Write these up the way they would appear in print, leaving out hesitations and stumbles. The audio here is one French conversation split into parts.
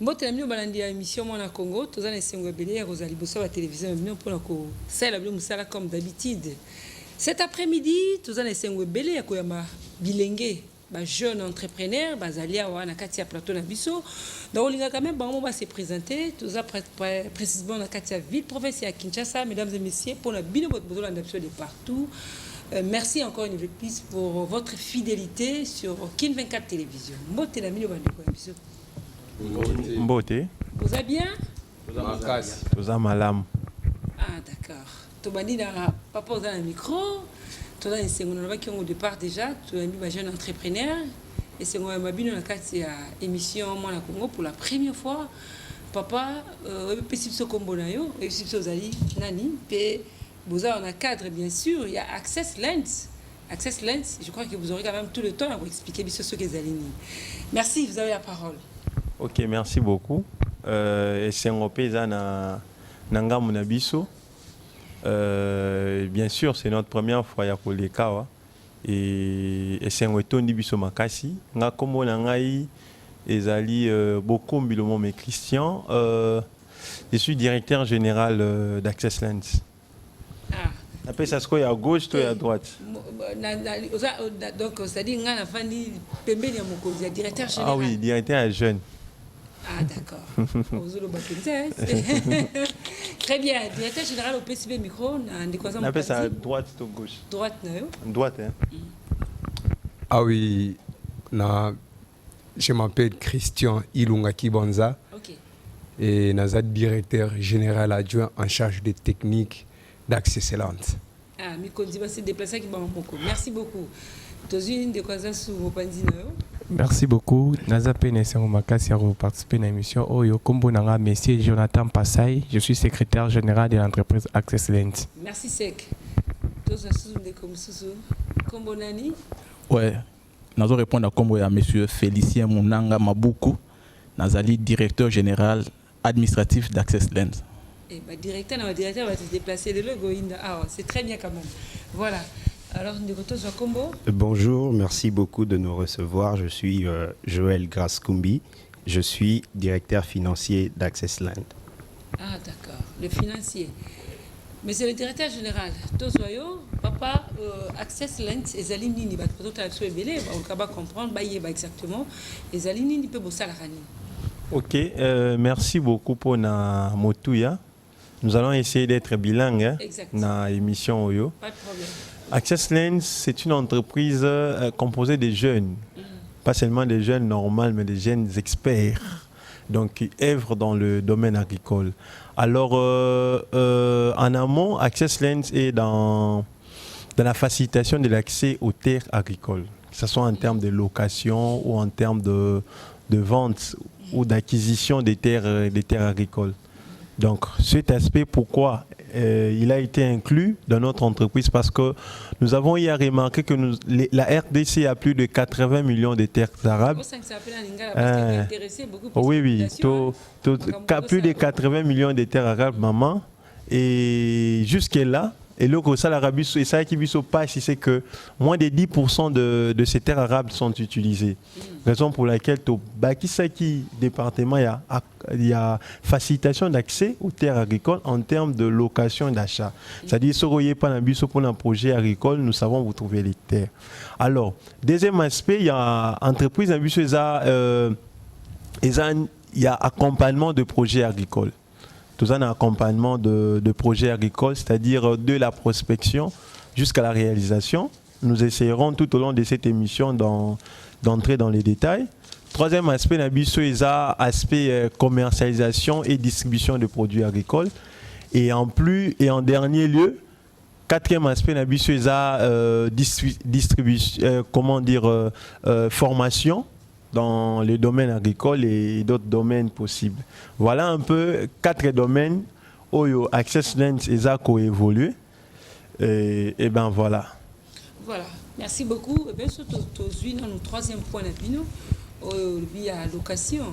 Mbote na mino balandi ya émission Mwana Congo, toza na esengo ebele ya kozali boso ba télévision mino pona ko sala bilo musala comme d'habitude. Cet après-midi, toza na esengo ebele ya koyama bilenge ba jeune entrepreneur bazali awa na kati ya plateau na biso. Donc on quand même bango va se présenter, toza précisément na kati ya ville province ya Kinshasa, mesdames et messieurs, pour la bino bozo la nation de partout. Merci encore une fois plus pour votre fidélité sur Kin 24 télévision. Mbote na mino bandi ko biso. Mbote. Vous allez bien? Vous allez malam. Ah d'accord. Tobani na papa dans le micro. Tu as une seconde qui au départ déjà. Tu as mis un jeune entrepreneur. Et c'est moi mabino na kati ya émission Mwana Congo pour la première fois. Papa, petit ce combo na yo, et petit ozali nani. Pe boza on a cadre bien sûr. Il y a Access Lens. Access Lens. Je crois que vous aurez quand même tout le temps pour expliquer bien ce que vous allez. Merci. Vous avez la parole. Ok, merci beaucoup. C'est un paysan à Nanga Munabiso. Bien sûr, c'est notre première fois à Polekawa. Et c'est un retour de Biso Makasi. Nga komo nangai ezali beaucoup bilomo mais Christian. Je suis directeur général d'Access Lens. Ah. Après ça se quoi à gauche, toi à droite. Donc ça dit nga na fandi pembeni ya mokonzi directeur général. Ah oui, directeur jeune. Ah d'accord. Très bien. Directeur général au PCB micro, on appelle ça droite ou gauche? Droite, non? Droite, hein? Ah oui, je m'appelle Christian Ilunga Kibanza. Ok. Et je suis directeur général adjoint en charge des techniques d'Access Lens. Ah, Mikondi va se déplacer qui beaucoup. Merci beaucoup. Merci beaucoup. Naza PNS Makasi a participé à l'émission Oyo Kombo Nanga Monsieur Jonathan Passay. Je suis secrétaire général de l'entreprise Access Lens. Merci Sek. Kombo Nani? Ouais. Nazo répondre à Kombo à Monsieur Félicien Munanga Mabuku. Nazali directeur général administratif d'Access Lens. Eh ben directeur va se déplacer de logo. Ah, c'est très bien quand même. Voilà. Alors, bonjour, merci beaucoup de nous recevoir. Je suis Joël Graskumbi. Je suis directeur financier d'Access Land. Ah, d'accord. Le financier. Mais c'est le directeur général. Tozoyo, papa, Access Land, les alignes, on va comprendre, exactement. Les alignes, peut bosser la rani. Ok, merci beaucoup pour na motouya. Nous allons essayer d'être bilingues dans l'émission Oyo. Pas de problème. Access Lens, c'est une entreprise composée de jeunes, pas seulement des jeunes normaux, mais des jeunes experts, donc qui œuvrent dans le domaine agricole. Alors, en amont, Access Lens est dans la facilitation de l'accès aux terres agricoles, que ce soit en termes de location ou en termes de vente ou d'acquisition des terres agricoles. Donc, cet aspect, pourquoi il a été inclus dans notre entreprise? Parce que nous avons hier remarqué que la RDC a plus de 80 millions de terres arables. Oui, plus de 80 millions de terres arables, maman. Et jusque-là, et le gros l'Arabie, et ça qui pas, c'est que moins de 10% de ces terres arables sont utilisées. Raison pour laquelle au Bakisaki département, il y a facilitation d'accès aux terres agricoles en termes de location et d'achat. C'est-à-dire, si vous n'avez pas un projet agricole, nous savons où vous trouvez les terres. Alors, deuxième aspect, il y a entreprise, il y a accompagnement de projets agricoles. Tout ça, un accompagnement de projets agricoles, c'est-à-dire de la prospection jusqu'à la réalisation. Nous essayerons tout au long de cette émission d'entrer dans les détails. Troisième aspect, aspect commercialisation et distribution de produits agricoles. Et en dernier lieu, quatrième aspect, formation dans les domaines agricoles et d'autres domaines possibles. Voilà un peu 4 domaines où Access Lens et ZACO évolué. Et ben voilà. Voilà, merci beaucoup. Et bien sûr, aujourd'hui, dans le troisième point, il y a location,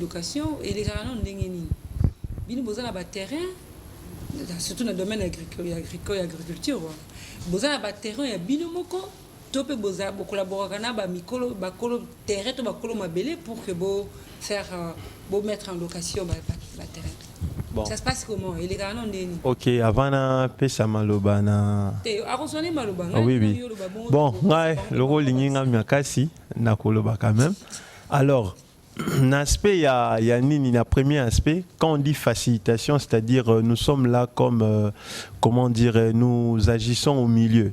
location et les garants n'engeni. Bino besoin d'avoir terrain, surtout dans le domaine agricole et agriculture. Besoin d'avoir terrain, il y a bino moko. to pe boza bo collaborer na ba mikolo ba kolo terrain to ba kolo mabele pour que bo faire bo mettre en location ba terrain. Bon. Ça se passe comment? Il est quand même Ok, avant na pesa maloba na. Oui oui. Bon, ouais, le rôle linga miakasi na koloba quand même. Alors, l'aspect il y a nini na premier aspect quand on dit facilitation, c'est-à-dire nous sommes là comme comment dire, nous agissons au milieu.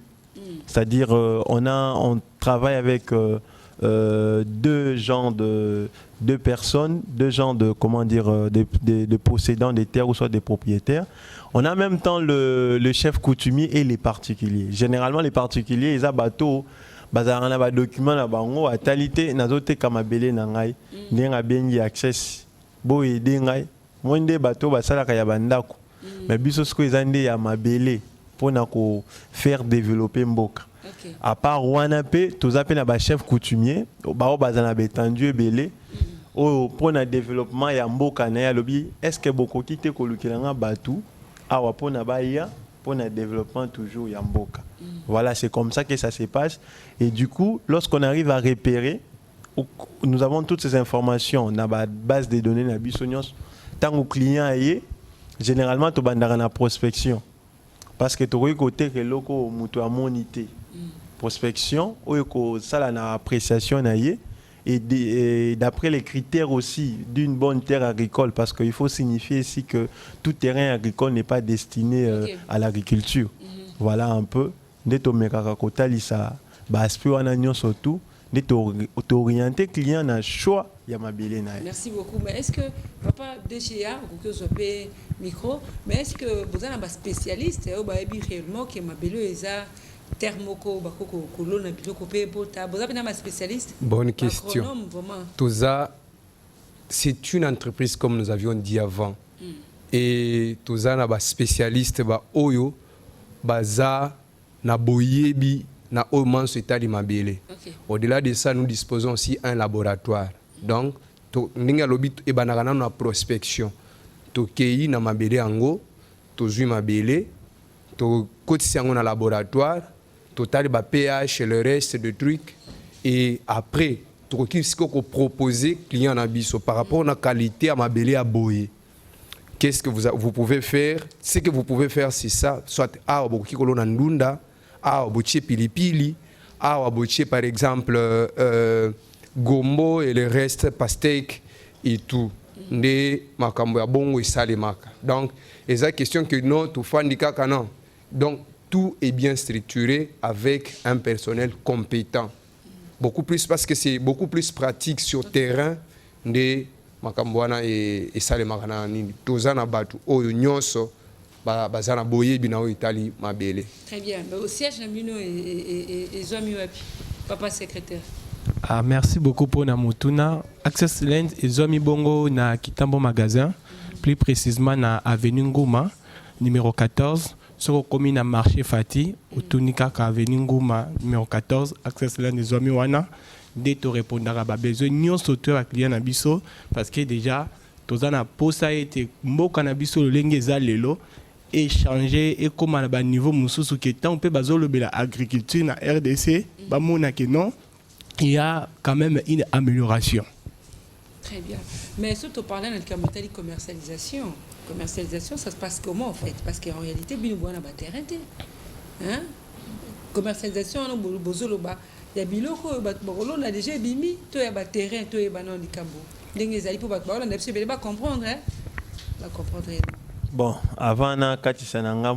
C'est-à-dire on travaille avec deux personnes, deux genres de comment dire de possédants des terres ou soit des propriétaires. On a en même temps le chef coutumier et les particuliers. Généralement les particuliers ils ont bateau bazarana ba document na bango atalité nazote kamabele na ngai ndenga bengi access bo aider ngai monde bateau basala ka ya bandako mais biso ce que ezande ya mabele pour na ko faire développer mboka. Okay. À part Wanape, tous appels à chef coutumier, bao bazana betendu ebele, pour le développement ya mboka na ya lobby, est-ce que beaucoup qui te kolukilanga batu, awa pour na baya, pour le développement toujours ya mboka. Voilà, c'est comme ça que ça se passe. Et du coup, lorsqu'on arrive à repérer, nous avons toutes ces informations, na base de données na bisonyos, tant au client est, généralement tu bandara na prospection. Parce que tu as côté que loko mutu a monité. Prospection, ça là na appréciation et d'après les critères aussi d'une bonne terre agricole, parce qu'il faut signifier ici que tout terrain agricole n'est pas destiné à l'agriculture. Voilà un peu. D'être surtout d'orienter client dans le choix. Merci beaucoup. Mais est-ce que, papa, DGA, micro, mais est-ce que vous avez un spécialiste réellement qui m'a thermoco, spécialiste? Bonne question. Tout ça, c'est une entreprise comme nous avions dit avant. Et tout ça, un spécialiste, oyo, baza, na boyebi, na oman sueta di mabele. Au-delà de ça, nous disposons aussi un laboratoire. Donc, nous avons une prospection. To kei na mabele ango, to zui mabele, to kotisi ango na laboratoire, total ba pH, le reste de trucs, et après, to proposer client na biso par rapport à la qualité à mabele à boye. Qu'est-ce que vous pouvez faire? Ce que vous pouvez faire, c'est ça. Soit à boki kolona ndunda, à bochi pilipili, à bochi par exemple gombo et le reste pastèque et tout. De makambo ya bongo et salemaka. Donc, c'est la question que nous tout fandika kanan. Donc, tout est bien structuré avec un personnel compétent. Beaucoup plus parce que c'est beaucoup plus pratique sur terrain de makamboana et salemaka na nini. Tozana batu oyo nyonso bazana boye bina o Italie mabele. Très bien. Mais au siège Namino et Zomi Wapi, papa secrétaire. Ah, merci beaucoup pour Namutuna. Access Land et Zomi Bongo na Kitambo Magasin, plus précisément na Avenue Ngouma, numéro 14, sur le commune à marché Fati, au Tunika Avenue Ngouma, numéro 14, Access Land et Zomi Wana, dès to répondre à besoin nous sauteur à client na biso parce que déjà tous en a posa été mboka na biso le lenge za lelo échanger et comme à niveau mususu qui tant on peut bazolo bela agriculture na RDC ba mona que non. Il y a quand même une amélioration. Très bien. Mais surtout parler de commercialisation. Commercialisation, ça se passe comment en fait? Parce qu'en réalité, il y a un terrain. Hein? Commercialisation, il y a biloko, on a déjà bimi, il y a un terrain, il y a un cambo. On va comprendre. On comprendre. Bon, avant na katisa nanga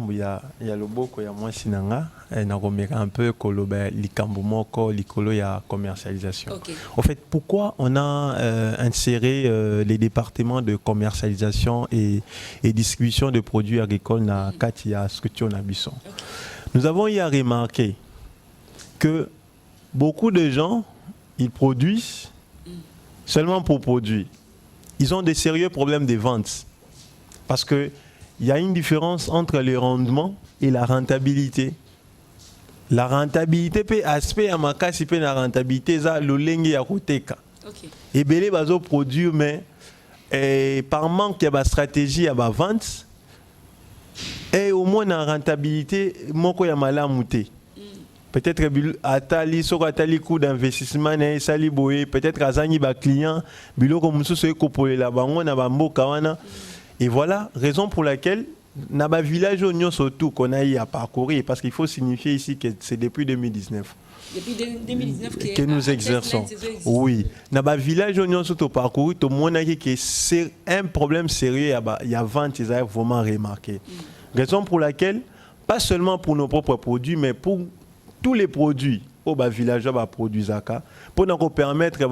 ya loboko ya mwasi nanga na komeka un peu koloba likambo moko likolo ya commercialisation. Okay. En fait, pourquoi on a inséré les départements de commercialisation et distribution de produits agricoles na kati ya structure na biso? Okay. Nous avons eu à remarquer que beaucoup de gens ils produisent seulement pour produire. Ils ont des sérieux problèmes de vente. Parce qu'il y a une différence entre le rendement et la rentabilité. La rentabilité peut aspect à ma casse peut la rentabilité ça le lengue ya koteka. Et belé bazo produire mais par manque de stratégie à la vente et au moins la rentabilité moko ya malamuté. peut-être atali soko atali coût d'investissement na esali boye peut-être azangi ba client biloko mususu ekopolela bango na bamboka wana. Et voilà raison pour laquelle na ba village onyo surtout qu'on a eu à parcourir, parce qu'il faut signifier ici que c'est depuis 2019. Depuis 2019 que nous exerçons. Oui. Dans le village, on a parcouru, tout le monde a dit que c'est un problème sérieux. Il y a 20 ans, vraiment remarqué. Raison pour laquelle, pas seulement pour nos propres produits, mais pour tous les produits au village, pour nous permettre de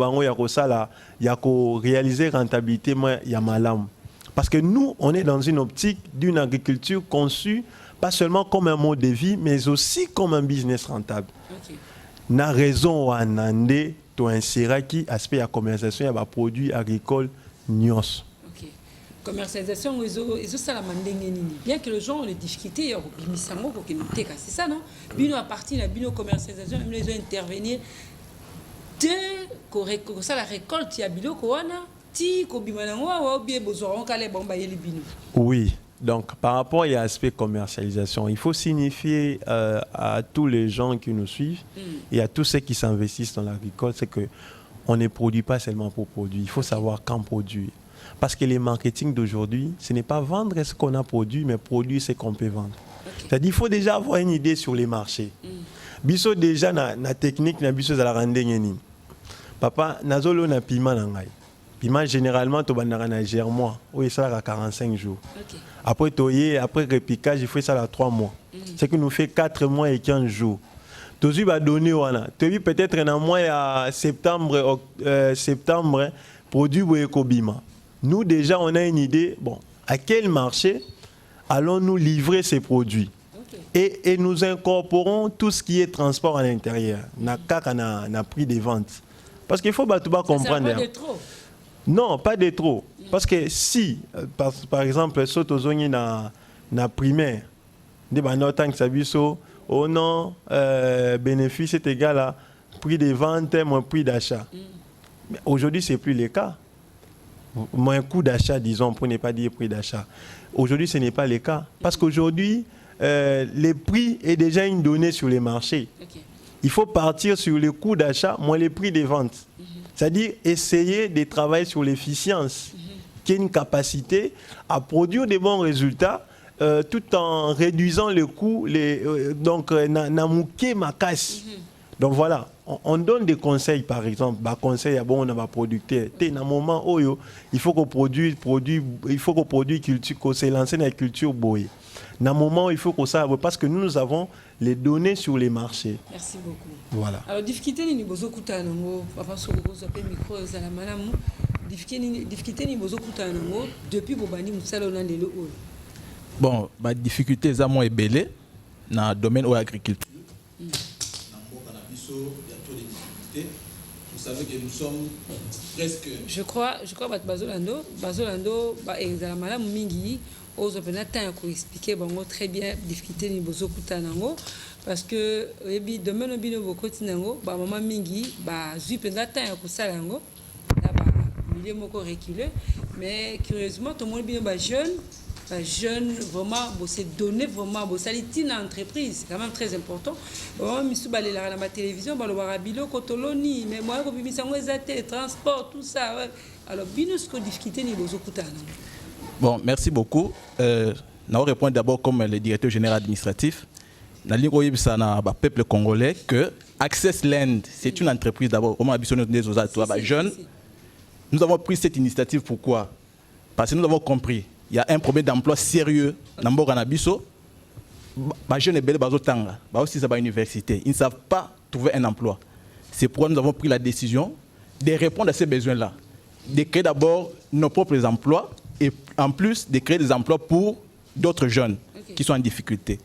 réaliser la rentabilité, il y a malam. Parce que nous, on est dans une optique d'une agriculture conçue, pas seulement comme un mode de vie, mais aussi comme un business rentable. Okay. Na raison wanande to insera qui aspect à commercialisation ya ba produits agricoles nyos. OK. Commercialisation ils ça la mandenge nini. Bien que les gens ont des difficultés ya bimisango ko kinoteka, c'est ça non? Bino à partir de bino commercialisation même les intervenir de ça la récolte ya biloko wana ti ko bimanango wa bien besoin kale bomba yeli bino. Oui. Donc, par rapport à l'aspect commercialisation, il faut signifier à tous les gens qui nous suivent et à tous ceux qui s'investissent dans l'agricole, c'est qu'on ne produit pas seulement pour produire. Il faut savoir quand produire. Parce que le marketing d'aujourd'hui, ce n'est pas vendre ce qu'on a produit, mais produire ce qu'on peut vendre. Okay. C'est-à-dire qu'il faut déjà avoir une idée sur les marchés. Biso déjà na technique na biso za la rende ngeni. Papa nazolo na piment nangai. Piment généralement to bandara na germois, oui ça à 45 jours. Okay. Après toyer, après repiquage, il faut ça à 3 mois. Ce qui nous fait 4 mois et 15 jours. Tozu va donner wana. Toyi peut-être un mois à septembre produit boyekobima. Nous déjà on a une idée, bon, à quel marché allons-nous livrer ces produits? Okay. Et nous incorporons tout ce qui est transport à l'intérieur. Na prix de vente. Parce qu'il faut pas comprendre. Pas de trop. Non, pas de trop. Parce que si, par exemple, Sotozoni na primaire, de banotan sabiso, oh non, bénéfice est égal à prix de vente moins prix d'achat. Mais aujourd'hui, ce n'est plus le cas. Moins coût d'achat, disons, pour ne pas dire prix d'achat. Aujourd'hui, ce n'est pas le cas. Parce qu'aujourd'hui, le prix est déjà une donnée sur les marchés. Okay. Il faut partir sur le coût d'achat moins les prix de vente. C'est-à-dire essayer de travailler sur l'efficience, qui est une capacité à produire des bons résultats tout en réduisant le coût, donc namouké ma casse. Donc voilà, on donne des conseils par exemple, conseil à bon on va producteur. Dans un moment où il faut qu'on produise culture, qu'on se lance dans la culture boye. Dans un moment où il faut qu'on sache, parce que nous avons les données sur les marchés. Merci beaucoup. Voilà. Alors difficulté ni bozo kutana ngo papa soko bozo pe micro za la malamu difficulté ni bozo kutana ngo depuis bobani musala na lelo o. Bon, ba difficulté za mo ebele na domaine de l'agriculture. Vous savez que nous sommes presque. Je crois bazolando ba ezala malamu mingi ozo pena temps ko expliquer bango très bien difficulté ni bozo kutana ngo parce que ebi domaine bino bokoti nango ba mama mingi ba zui pena temps ko sala ngo na ba milieu moko reculé mais curieusement tout le monde bino ba jeune vraiment se donner vraiment saliti na entreprise c'est quand même très important misu balela na télévision balobara biloko toloni mais moi ko bimisa ngo ezate transport tout ça ouais. Alors bino ce que difficulté ni bozo kutana. Bon, merci beaucoup. Nous répondre d'abord comme le directeur général administratif. Dans le peuple congolais que Access Land, c'est une entreprise d'abord. Jeunes. Nous avons pris cette initiative pourquoi? Parce que nous avons compris il y a un problème d'emploi sérieux dans Mboganabiso. Les jeunes aussi à l'université, ils ne savent pas trouver un emploi. C'est pourquoi nous avons pris la décision de répondre à ces besoins-là, de créer d'abord nos propres emplois. Et en plus de créer des emplois pour d'autres jeunes qui sont en difficulté.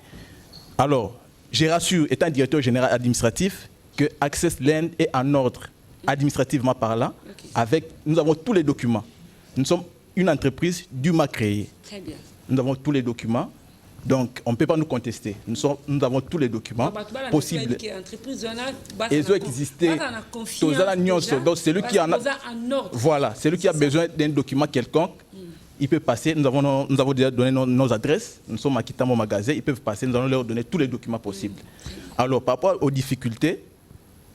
Alors, je rassure, étant directeur général administratif, que Access Land est en ordre, administrativement parlant, nous avons tous les documents. Nous sommes une entreprise dûment créée. Très bien. Nous avons tous les documents, donc on ne peut pas nous contester. Nous avons tous les documents possibles. Et ceux qui existent, donc c'est lui qui en a, voilà, c'est lui qui a besoin d'un document quelconque. ils peuvent passer. Nous avons déjà donné nos adresses. Nous sommes à Kitambo Magasin. Ils peuvent passer. Nous allons leur donner tous les documents possibles. Alors, par rapport aux difficultés,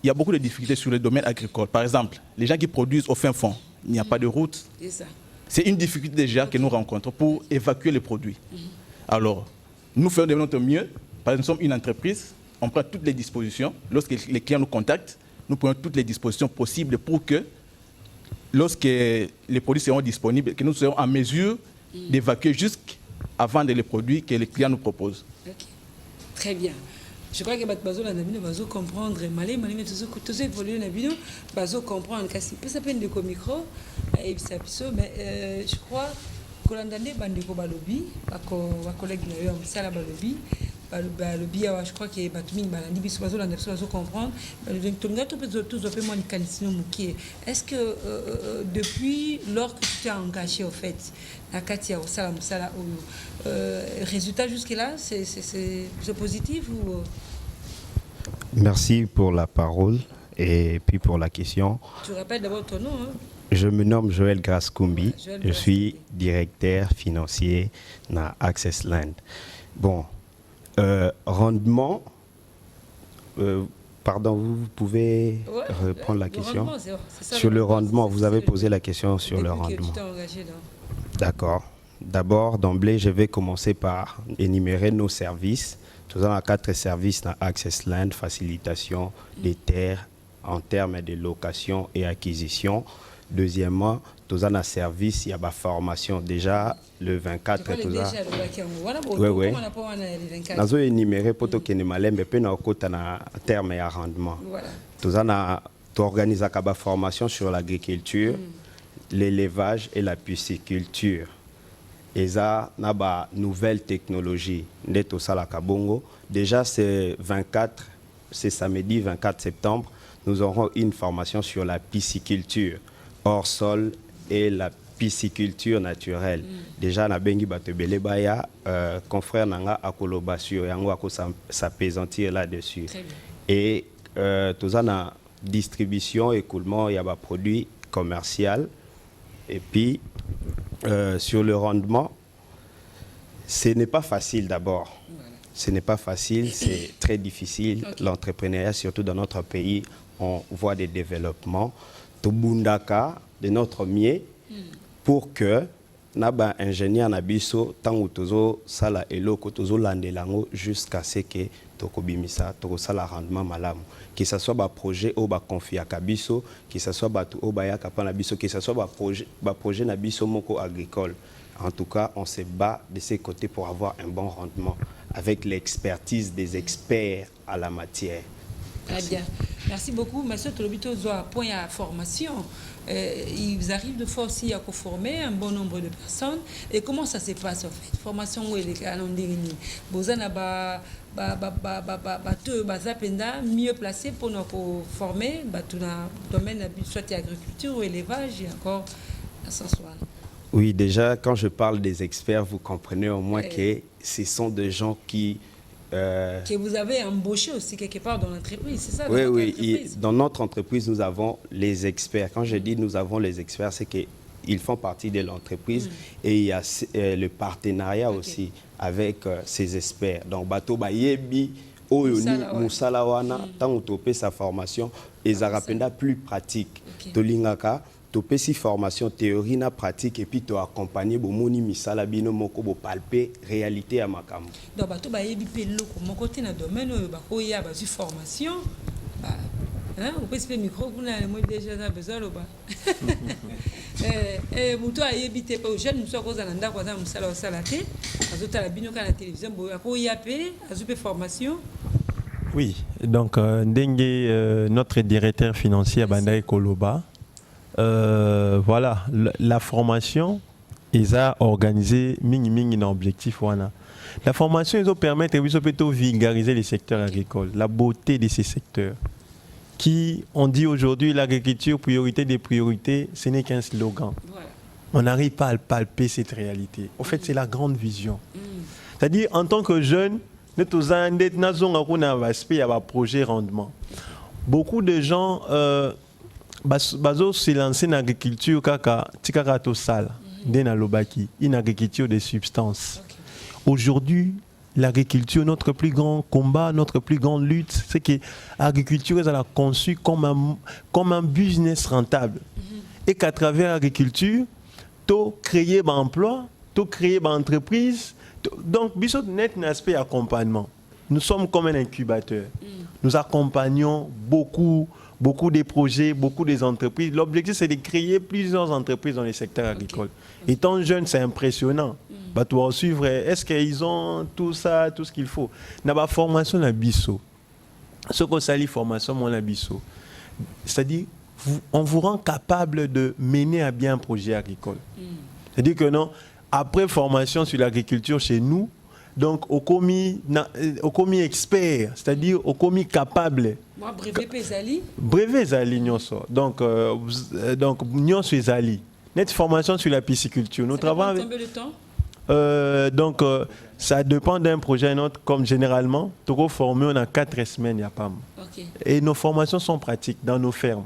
il y a beaucoup de difficultés sur le domaine agricole. Par exemple, les gens qui produisent au fin fond, il n'y a pas de route. C'est une difficulté déjà que nous rencontrons pour évacuer les produits. Alors, nous faisons de notre mieux. Par exemple, nous sommes une entreprise. On prend toutes les dispositions. Lorsque les clients nous contactent, nous prenons toutes les dispositions possibles pour que, lorsque les produits seront disponibles, que nous serons en mesure d'évacuer jusqu'à vendre les produits que les clients nous proposent. Okay. Très bien. Je crois que Bazo comprendre, tous évoluer Bazo comprendre, ça peut être micro, mais je crois que l'année bandeko balobi, collègue na sala balobi, balobi je crois que batuming balandi biso Bazo comprendre, est-ce que depuis lors que tu t'es engagé au fait, la Katia au sala musala résultat jusque là c'est positif ou Merci pour la parole et puis pour la question. Tu rappelles d'abord ton nom, hein? Je me nomme Joël Grascoumbi. Joël je suis directeur financier dans Access Land. Bon, rendement, pardon, vous pouvez reprendre la question? Sur le rendement, vous avez posé la question sur le rendement. D'accord. D'abord, d'emblée, je vais commencer par énumérer nos services. Nous avons 4 services dans Access Land, facilitation des terres en termes de location et acquisition. Deuxièmement, nous avons un service, il y a la formation. Déjà, le 24, nous avons... Oui. Nous avons énuméré pour que nous ayons un terme et un rendement. Nous avons organisé la formation sur l'agriculture, l'élevage et la pisciculture. Et ça, nous avons une nouvelle technologie. Déjà, c'est 24, c'est samedi 24 septembre, nous aurons une formation sur la pisciculture, hors sol et la pisciculture naturelle. Déjà, nous avons confrère Nanga Akoloba sur s'apaisantir là-dessus. Et nous avons une distribution, écoulement, il y a des produits commerciaux. Et puis, sur le rendement, ce n'est pas facile d'abord. Ce n'est pas facile, c'est très difficile. L'entrepreneuriat, surtout dans notre pays, on voit des développements. Tobundaka, de notre mieux, pour que naba ingénieur nabiso tango tozo sala eloko tozo landelango jusqu'à ce que tokobimisa toko sala rendement malamu, que ce soit ba projet au ba confia kabiso, que ce soit ba tu au ba ya kapana biso, que ce soit ba projet nabiso moko agricole. En tout cas, on se bat de ces côtés pour avoir un bon rendement avec l'expertise des experts à la matière. Très bien. Merci beaucoup. Monsieur Tolobito Zoa, point à formation. Ils arrivent de fois aussi à former un bon nombre de personnes. Et comment ça se passe en fait? Formation où elle est à l'Ondérini. Bozana mieux placé pour nous former dans le domaine soit agriculture ou élevage et encore à ce soir. Oui, déjà, quand je parle des experts, vous comprenez au moins que ce sont des gens qui... Que vous avez embauché aussi quelque part dans l'entreprise, c'est ça? Oui. Dans notre entreprise, nous avons les experts. Quand je dis nous avons les experts, c'est qu'ils font partie de l'entreprise et il y a le partenariat aussi avec ces experts. Donc, Bato Bayebi, Oyoni, Moussalawana, tant que tu sa formation, et Zarapenda plus pratique. Tolingaka, tu peux si formation théorie na pratique et puis tu accompagner bomoni misala bino moko bo palper réalité à makam. Donc bato ba yebi pe loko mon côté na domaine ba ko ya ba formation ba hein on peut se micro pour na moi déjà na besoin lo ba muto ayebi te pa jeune muso ko za nda ko za musala osala te azota la bino kana télévision bo ko ya pe azupe formation. Oui, donc Ndenge notre directeur financier à Bandaï Koloba. Voilà, la formation, ils ont organisé un objectif. La formation, ils ont permis de vulgariser les secteurs agricoles, la beauté de ces secteurs. Qui, on dit aujourd'hui, l'agriculture, priorité des priorités, ce n'est qu'un slogan. Voilà. On n'arrive pas à palper cette réalité. En fait, c'est la grande vision. C'est-à-dire, en tant que jeune, nous avons un projet rendement. Beaucoup de gens... Bazo se lancer dans l'agriculture kaka tikaka to sala Dena Lobaki, une agriculture de substance. Aujourd'hui, l'agriculture, notre plus grand combat, notre plus grande lutte, c'est que l'agriculture est conçue comme un business rentable. Et qu'à travers l'agriculture, tu créer des emplois, tu créer des entreprises. Donc, bisous net un aspect accompagnement. Nous sommes comme un incubateur. Nous accompagnons beaucoup des projets, beaucoup des entreprises. L'objectif, c'est de créer plusieurs entreprises dans le secteur agricole. Étant jeune, c'est impressionnant. Bah, tu vas suivre, est-ce qu'ils ont tout ça, tout ce qu'il faut? Dans la formation, la bisso. Ce qu'on s'allie formation, mon la bisso. C'est-à-dire, on vous rend capable de mener à bien un projet agricole. C'est-à-dire que non, après formation sur l'agriculture chez nous, donc au commis expert, c'est-à-dire au commis capable. Moi, brevet Pézali. Brevet Zali, donc nous sommes Zali. Notre formation sur la pisciculture. Nous travaillons. Combien de temps? Ça dépend d'un projet à un autre. Comme généralement, tout formé, on a 4 semaines, il n'y a pas. Et nos formations sont pratiques dans nos fermes.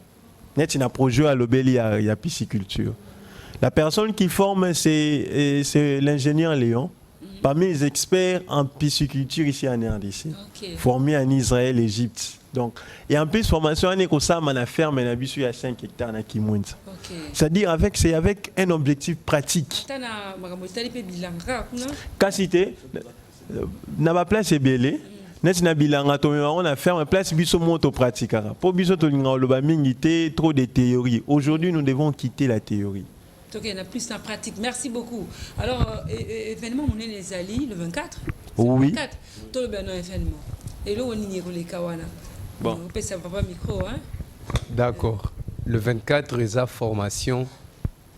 Net, il y a un projet à l'Obéli, il y a pisciculture. La personne qui forme, c'est l'ingénieur Léon, parmi les experts en pisciculture ici en RDC, formé en Israël, Égypte. Donc, et en plus, formation, on est comme ça, on a ferme, on a vu à 5 hectares à Kimouinsa. C'est-à-dire, c'est avec un objectif pratique. Cassité, n'a pas place belé. N'est-ce bilanga on a fait une place biso moto pratique. Pour biso to linga mingité trop de théorie. Aujourd'hui, nous devons quitter la théorie. Donc il y en a plus en pratique. Merci beaucoup. Alors événement on est les alliés le 24. Oui. 24. Tout le bien événement. Et là on y les kawana. Bon. On peut savoir pas micro hein. D'accord. Le 24 résa formation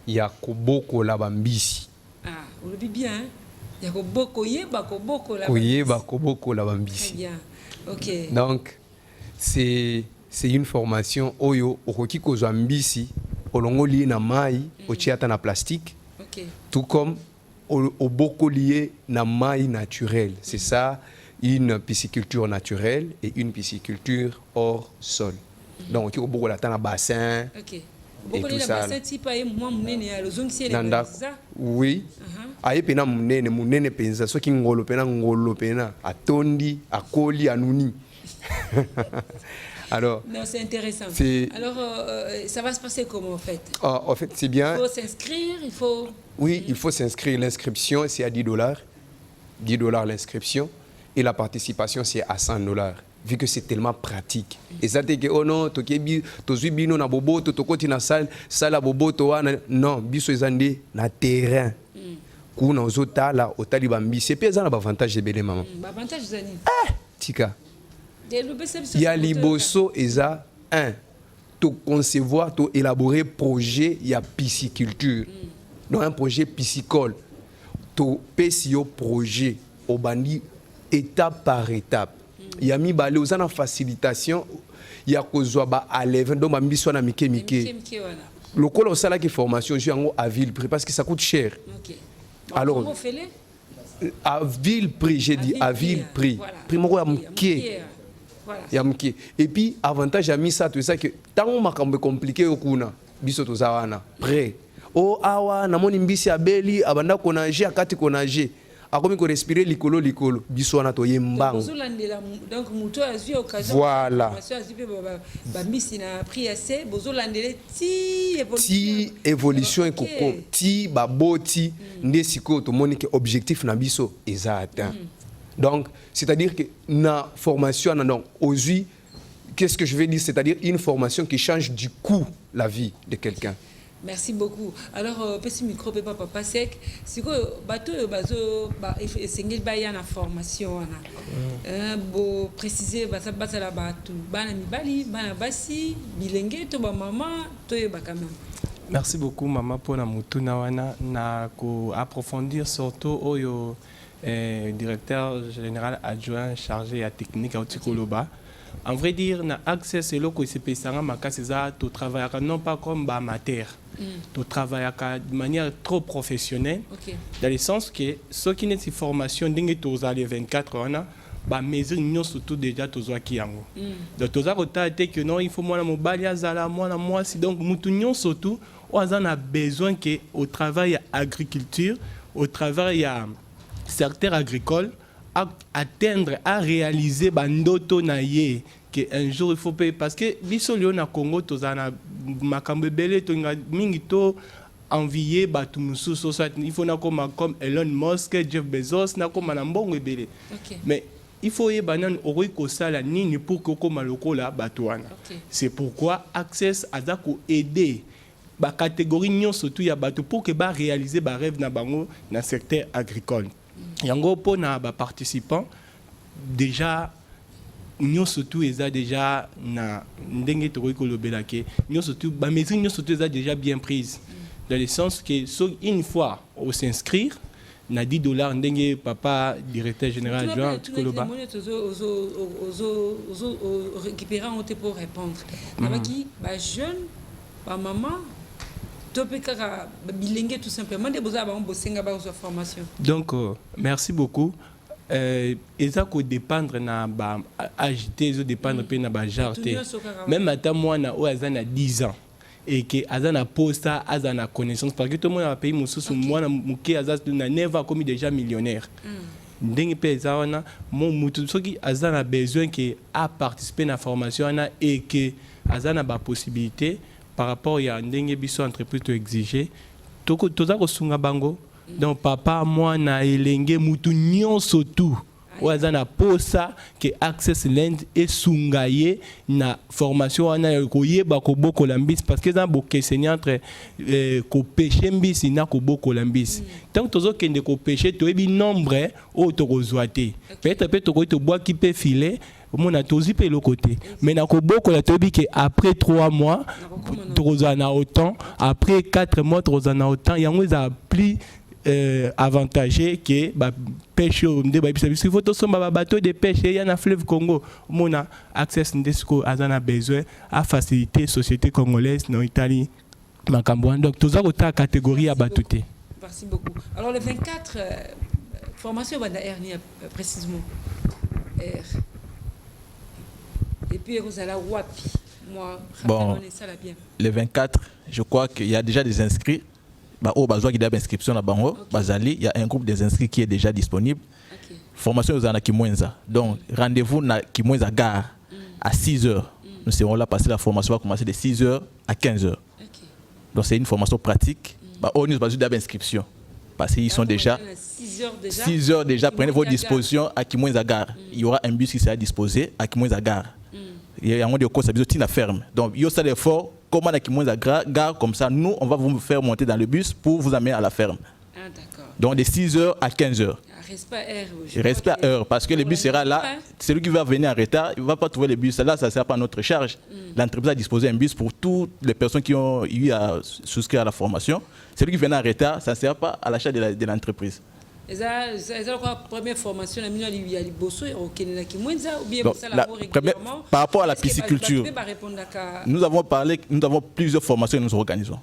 il y a koboko la bambisi. Ah, on le dit bien hein. Il y a beaucoup la bambisi. Très bien. OK. Donc c'est une formation oyo okoki kozwa mbisi olongo lié na mai ochiata na plastique. Tout comme oboko lié na mai naturel. C'est ça une pisciculture naturelle et une pisciculture hors sol. Donc on beaucoup la na bassin. Et tout ça. Oui. Aye pena munene penza soki ngolo pena atondi akoli anuni. Alors non, c'est intéressant. Alors ça va se passer comment en fait? En fait, c'est bien. Il faut s'inscrire, il faut. Oui, il faut s'inscrire. L'inscription c'est à $10. $10 l'inscription et la participation c'est à $100. Vu que c'est tellement pratique. Et ça te que oh non, to zui bino na bobo to koti na salle bobo to wana non, biso ezande na terrain. Kuna ozota la otali bambi, c'est pas un avantage de belé maman. Avantage zani. Tika. Il y a liboso eza un to concevoir, to élaborer projet il y a pisciculture. Donc un projet piscicole. To pesio projet au bandi étape par étape. Il y a mis balé aux en facilitation, il y a kozwa ba à l'event donc bambi soit na mike. Le col au salaire qui formation je en à ville prix parce que ça coûte cher. Alors à ville prix, j'ai dit à ville prix. Prix moko ya mke. Ya mke. Et puis avantage a mis ça tout ça que tant makambo compliqué okuna biso to zawana prêt. Oh awa na moni mbisi abeli abanda konager akati konager. Akomi ko respirer likolo biso wana to yembango. Donc muto azui occasion. Voilà. Bambisi na prix assez bozolandele ti évolution ekoko ti baboti nde siko to moni que objectif na biso eza atteint. Donc c'est-à-dire que na formation donc aujourd'hui qu'est-ce que je veux dire, c'est-à-dire une formation qui change du coup la vie de quelqu'un. Merci beaucoup. Alors, petit micro, papa sec. Si vous bateau, c'est une formation. Pour préciser, ça base la bateau. Banami banabasi, bilingue, to maman, to quand même. Merci beaucoup, maman, pour la mutuna wana na ko approfondir surtout au directeur général adjoint chargé à technique à Otikoloba. En vrai dire, na accès c'est là que c'est pesanga makaseza to travailler non pas comme amateur. Tu travailles de manière trop professionnelle, dans le sens que ceux qui ont une formation, les 24 ans, ba mesure nyonso surtout déjà tozwaki yango donc toza kotala te que non il faut mwana mobali azala mwana mwasi donc mutu nyonso surtout on a besoin que au travail agriculture au travail ya secteur agricole à atteindre à réaliser bandoto na ye que un jour il faut payer parce que biso leo na Congo tozana makambo belé to mingi to envier batu mususu soit il faut na comme Elon Musk, Jeff Bezos na comme na mbongo belé mais il faut y banan ori ko sala nini pour que comme lokola batuana c'est pourquoi Access azako aider ba catégorie nyonso tout ya batu pour que ba réaliser ba rêve na bango na secteur agricole yango po na ba participants déjà nous surtout eza déjà na ndenge to ko lobela ke nous surtout ba mesure nous surtout eza déjà bien prise dans le sens que une fois on s'inscrire na $10 ndenge papa directeur général adjoint Koloba récupérer on te pour répondre qui ba jeune ba maman topeka bilingue tout simplement des besoins ba bosenga ba formation donc merci beaucoup eza ko dépendre na ba agité zo dépendre pe na ba jarté même ata mwana o azana 10 ans et que azana posta azana connaissance parce que tout le monde a pays mususu mwana muke azana na neva comme déjà millionnaire ndenge pe zawana mon mutu soki azana besoin que a participer na formation na et que azana ba possibilité par rapport à ndenge biso entreprise to exiger toza ko sunga bango donc papa moi na elenge mutu nyonso tout oza na posa que Access Land et sungaye na formation ana koyeba ko bokola mbisi parce que za bokeseni entre ko pêcher mbisi na ko bokola mbisi tant tozo kende ko pêcher to ebi nombre o to kozwate peut-être to ko to bois qui peut filer mon a tozi pe le côté mais na ko bokola to ebi que après 3 mois tozana autant après 4 mois tozana autant yango za plus avantagé que ba pêche de ba il faut to somba bateau de pêche il y a na fleuve Congo mona Access ndesco azana besoin à faciliter société congolaise dans Italie makambo donc toza kota catégorie à batouté. Merci beaucoup. Alors le 24 formation banda dernière précisément et puis vous allez wapi moi bon le 24 je crois qu'il y a déjà des inscrits. Au besoin qu'il y a une inscription à Bango, Bazali, il y a un groupe des inscrits qui est déjà disponible. Formation aux Kimwenza. Donc rendez-vous à Kimwenza Gare à 6h. Nous serons là passer la formation va commencer de 6h à 15h. Donc c'est une formation pratique. Au nous besoin d'inscription parce qu'ils sont déjà 6h déjà. Prenez vos dispositions à Kimwenza Gare. Il y aura un bus qui sera disposé à Kimwenza Gare. Il y a un de course à la ferme. Donc il y a ça d'effort. Comment la Kimwenza Gare comme ça, nous on va vous faire monter dans le bus pour vous amener à la ferme. Donc de 6h à 15h. Reste à heure parce que le bus sera là. Celui qui va venir en retard, il ne va pas trouver le bus. Là, ça ne sera pas notre charge. L'entreprise a disposé un bus pour toutes les personnes qui ont eu à souscrire à la formation. Celui qui vient en retard, ça ne sera pas à l'achat de l'entreprise. La première formation, par rapport à la pisciculture, nous avons plusieurs formations que nous organisons.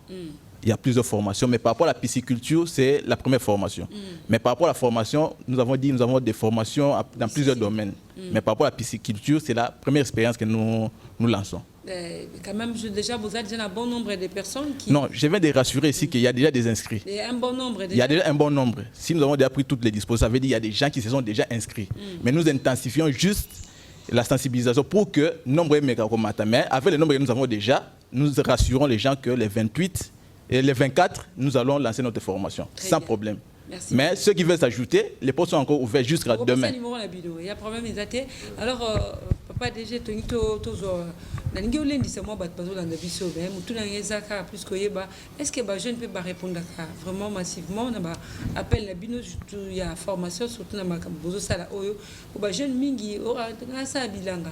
Il y a plusieurs formations, mais par rapport à la pisciculture, c'est la première formation. Mais par rapport à la formation, nous avons des formations dans plusieurs domaines. Mais par rapport à la pisciculture, c'est la première expérience que nous lançons. Quand même, déjà, vous avez déjà un bon nombre de personnes qui... Non, je viens de rassurer ici qu'il y a déjà des inscrits. Il y a un bon nombre déjà. Il y a déjà un bon nombre. Si nous avons déjà pris toutes les dispositions, ça veut dire qu'il y a des gens qui se sont déjà inscrits. Mais nous intensifions juste la sensibilisation pour que nombre de méga-combattants. Mais avec le nombre que nous avons déjà, nous rassurons les gens que les 28 et les 24, nous allons lancer notre formation sans problème. Merci. Mais ceux qui veulent s'ajouter, les postes sont encore ouverts jusqu'à demain. Il y a un problème. Alors, papa, déjà, est-ce que les jeunes peuvent répondre vraiment massivement? Appel la bino, il y a formation, surtout dans les jeunes mingi, ça bilanga.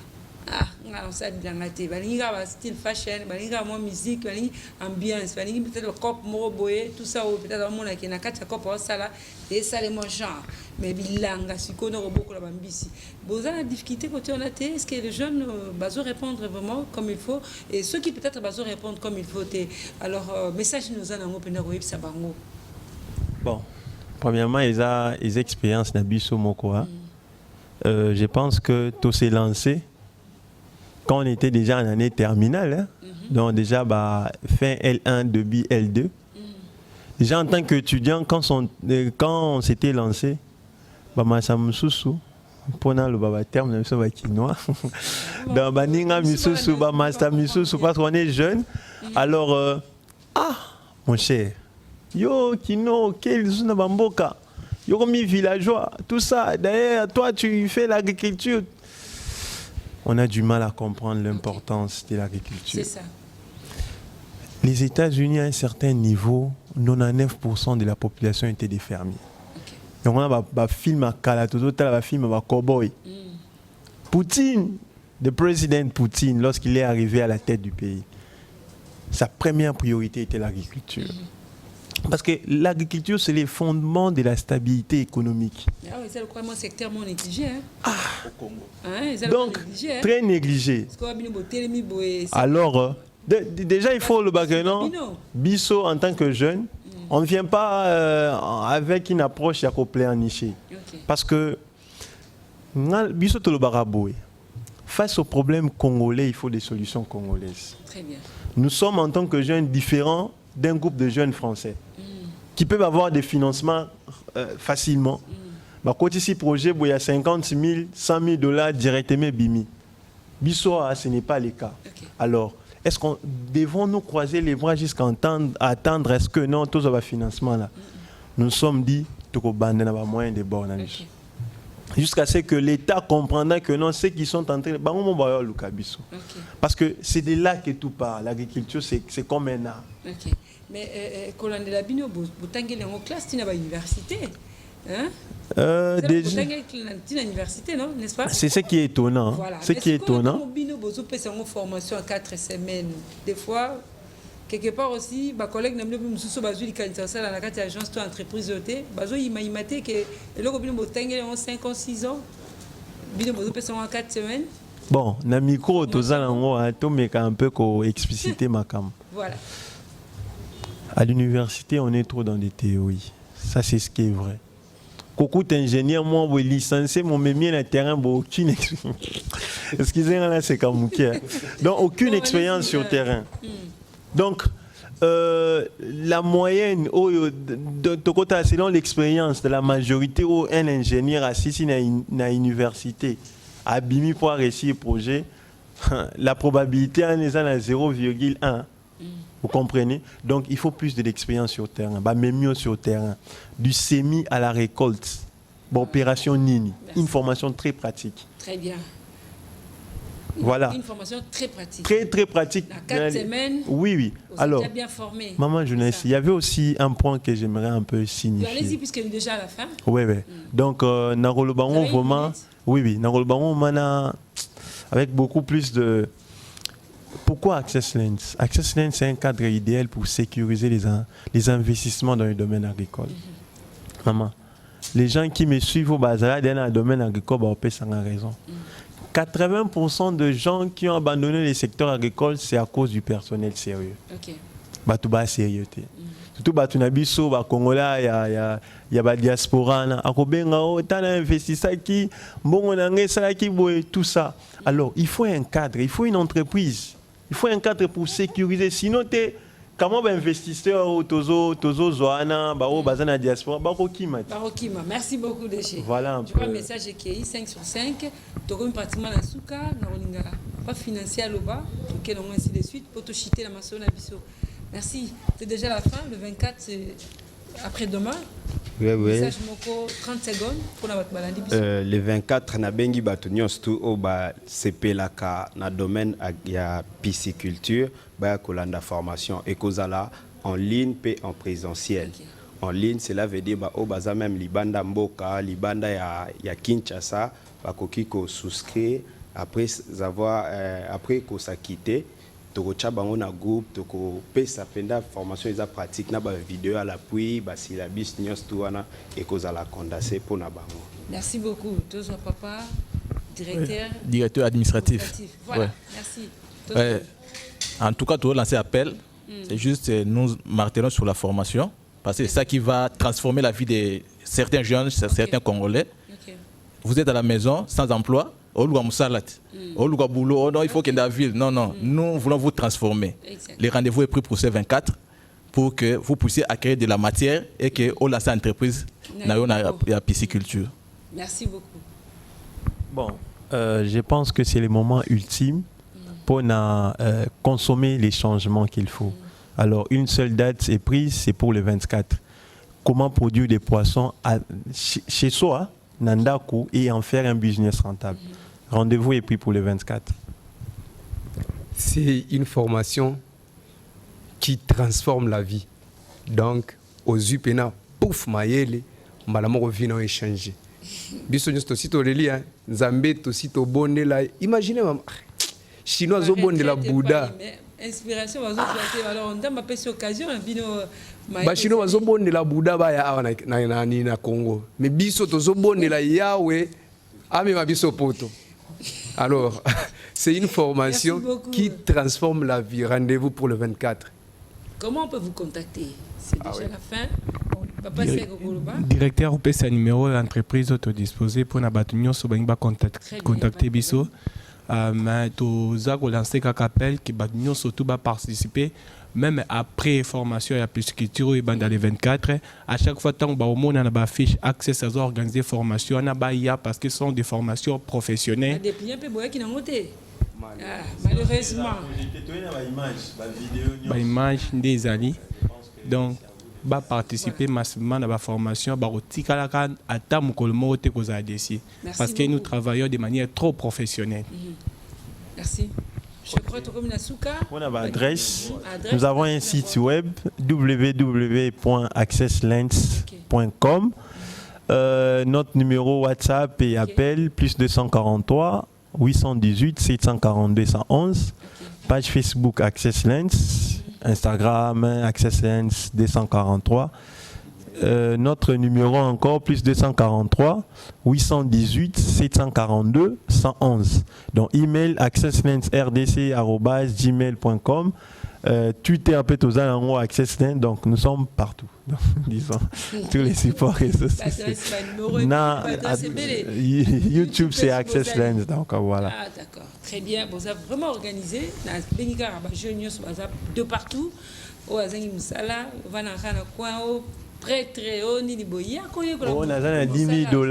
On sait bien que balinga style fashion, balinga moi musique, balinga ambiance, balinga peut-être le cop moroboé, tout ça peut-être mon qui na kati cop ça là et ça les mon genre. Mais bilanga si qu'on a beaucoup la bambisi. Boza la difficulté côté on a été, est-ce que les jeunes bazo répondre vraiment comme il faut et ceux qui peut-être bazo répondre comme il faut alors message nous en ngopena ko yebisa bango. Bon, premièrement ils ont expérience na biso moko je pense que tout s'est lancé quand on était déjà en année terminale. Hein? Donc déjà, fin L1, début L2. Déjà en tant qu'étudiant, quand on s'était lancé, pour le terme de quinoa, dans baninga misusu, master misusu, parce qu'on est jeune. Alors, mon cher, yo kino, quel zuna bamboka, yo comme villageois, tout ça. D'ailleurs, toi, tu fais l'agriculture. On a du mal à comprendre l'importance de l'agriculture. C'est ça. Les États-Unis, à un certain niveau, 99% de la population était des fermiers. Donc on a un film à Kalatoto, un film à Cowboy. Poutine, le président Poutine, lorsqu'il est arrivé à la tête du pays, sa première priorité était l'agriculture. Parce que l'agriculture, c'est les fondements de la stabilité économique. Ah oui, c'est le secteur non négligé. Hein? Au Congo. Donc, négligé, hein? Très négligé. Alors, déjà, il faut le baguenon. Bisso, en tant que jeune, on ne vient pas avec une approche à couper en niché. Parce que, Bisso, le baraboui. Face aux problèmes congolais, il faut des solutions congolaises. Très bien. Nous sommes, en tant que jeunes, différents d'un groupe de jeunes français qui peuvent avoir des financements facilement. Quand ici, projet, il y a 50 000, 100 000 dollars directement bimi. Bissoa, ce n'est pas le cas. Alors, est-ce qu'on devons-nous croiser les bras jusqu'à attendre est-ce que non, tous les financements là? Nous sommes dit, tout le monde n'a pas moyen de bord. Jusqu'à ce que l'État comprendra que non, ceux qui sont en train de... Parce que c'est de là que tout part. L'agriculture, c'est comme un art. Okay. Mais quand on est là, vous avez en classe, tu n'as université. Hein? Université, non? N'est-ce pas? C'est ce qui est étonnant. Voilà. Ce qui est étonnant. Vous avez une formation en 4 semaines. Des fois, quelque part aussi, ma collègue n'a pas pu me soutenir dans la agence de l'entreprise. Il m'a dit que le gouvernement vous avez 5 ans, 6 ans. Vous avez en 4 semaines. Bon, na micro, tu as un peu explicité ma cam. Voilà. À l'université, on est trop dans des théories. Ça, c'est ce qui est vrai. Beaucoup d'ingénieurs, moi, vous licenciez, mon même le terrain, aucune expérience. Excusez-moi, c'est comme donc, aucune expérience sur le terrain. Donc, la moyenne, selon l'expérience de la majorité, un ingénieur assis dans l'université, abîmé pour réussir le projet, la probabilité en est à 0,1. Vous comprenez? Donc, il faut plus de l'expérience sur le terrain, même mieux sur le terrain. Du semis à la récolte, opération Nini. Merci. Une formation très pratique. Très bien. Voilà. Une formation très pratique. Très, très pratique. Dans 4 semaines, oui, oui. Alors, bien formé. Maman jeunesse, il y avait aussi un point que j'aimerais un peu signifier. Allez-y, puisque nous déjà à la fin. Oui, oui. Donc, Narolobangon, vraiment. Oui, oui. Narolobangon, avec beaucoup plus de. Pourquoi Access Lens? Access Lens, c'est un cadre idéal pour sécuriser les investissements dans le domaine agricole. Maman, les gens qui me suivent au bazar dans le domaine agricole, on peut s'en raison. 80% de gens qui ont abandonné le secteur agricole, c'est à cause du personnel sérieux. Ok. Batouba sérieuxté. Surtout Batunabiso, Congolais, il y a la diaspora, il investisseur qui, tout ça. Alors, il faut un cadre, il faut une entreprise. Il faut un cadre pour sécuriser. Sinon, comment investisseur Tozo Zoana, Bazana diaspora, Barokima. Merci beaucoup, Déché. Voilà un peu. Je crois que le message est qu'il y a 5 sur 5. Tu as pratiquement la souka, pas financier à l'OBA, donc ainsi de suite, pour te chiter la maçon à Bisso. Merci. C'est déjà la fin. Le 24, c'est après-demain. Oui, oui. Message moko 30 secondes pour notre balandi Bisso. Le 24, na bengi batunyo stu oba sepelaka na domaine ya pisciculture, ba kolanda formation ekozala en ligne et en présentiel. Okay. En ligne, cela veut dire ba obaza même libanda mboka, libanda ya Kinshasa, ba koki ko souscrire après avoir après ko s'acquitter. Toko chabango na groupe, toko pesa penda formation eza pratique na ba vidéo à l'appui, ba syllabus nyos tuana ekozala condensé pour na bango. Merci beaucoup. Tozo papa, directeur. Oui. Directeur administratif. Voilà, ouais. Merci. En tout cas, tout lancer appel. C'est juste nous martelons sur la formation parce que c'est ça qui va transformer la vie de certains jeunes, certains Congolais. Okay. vous êtes à la maison sans emploi, boulot, non, il faut qu'il y ait dans la ville. Non, non, nous voulons vous transformer. Les rendez-vous est pris pour ces 24 pour que vous puissiez acquérir de la matière et que vous lancez l'entreprise dans la pisciculture. Merci beaucoup. Bon, je pense que c'est le moment ultime pour consommer les changements qu'il faut. Alors, une seule date est prise, c'est pour le 24. Comment produire des poissons chez soi, Nandaku, et en faire un business rentable. Rendez-vous est pris pour le 24. C'est une formation qui transforme la vie. Donc, aux UPENA, pouf, maïele, malamoko vino échanger. Biso nyos aussi to leli hein, Nzambe aussi to bonne la. Imaginez maman, chinois zo bonne la Bouddha. Inspiration bazo choisir alors on dama pese occasion bino ba chinois zo bonne la Bouddha ba ya na Congo. Mais biso to zo bonne la Yahweh, ami ma biso poto. Alors, c'est une formation qui transforme la vie. Rendez-vous pour le 24. Comment on peut vous contacter? C'est déjà la fin. Papa Directeur ou un numéro d'entreprise autodisposé pour nous contacter biso. Mais tous les lancé un appel qui va surtout participer même après formation et pisciculture et dans les 24 à chaque fois tant au monde on a fiche accès à organiser formation on a parce que ce sont des formations professionnelles. Malheureusement. Image des alliés donc va participer massivement à la formation parce que nous travaillons de manière trop professionnelle. Merci. Je crois que on a l'adresse. Nous avons un site web www.accesslens.com. Notre numéro WhatsApp et appel plus 243 818 742 111. Page Facebook Access Lens, Instagram Access Lens 243. Notre numéro encore plus 243 818 742 111. Donc email accesslensrdc@gmail.com. Twitter un peu tous en accesslens, donc nous sommes partout. Donc, disons tous les supports réseaux sociaux. YouTube c'est accesslens, donc voilà. Ah d'accord, très bien. Vous avez vraiment organisé. De partout. Au Azangi Moussala, Vanarana Kwao. Prêtre, on a $10 000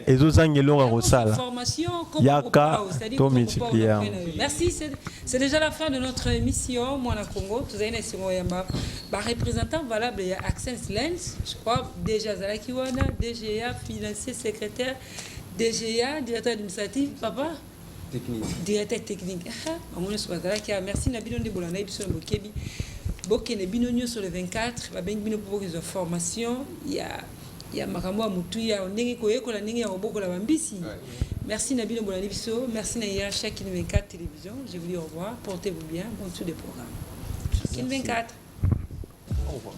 et merci, c'est déjà la fin de notre émission. Moi, Congo, tout ça, représentant valable de Access Lens, je crois, déjà Zalakiwana, DGA, financier, secrétaire, DGA, directeur administratif, papa technique. Directeur technique. Merci, Nabino de Bolana, Ibson Bokebi. Bokene binonyo sur le 24, ba bengi bino pour une formation, il y a makambo mutuya ndenge koyeko la ndenge ya roboko la bambisi. Merci Nabino Bolani biso, merci na IRH Kin 24 télévision. Je vous dis au revoir, portez-vous bien, bon tour des programmes. Kin 24. Au revoir.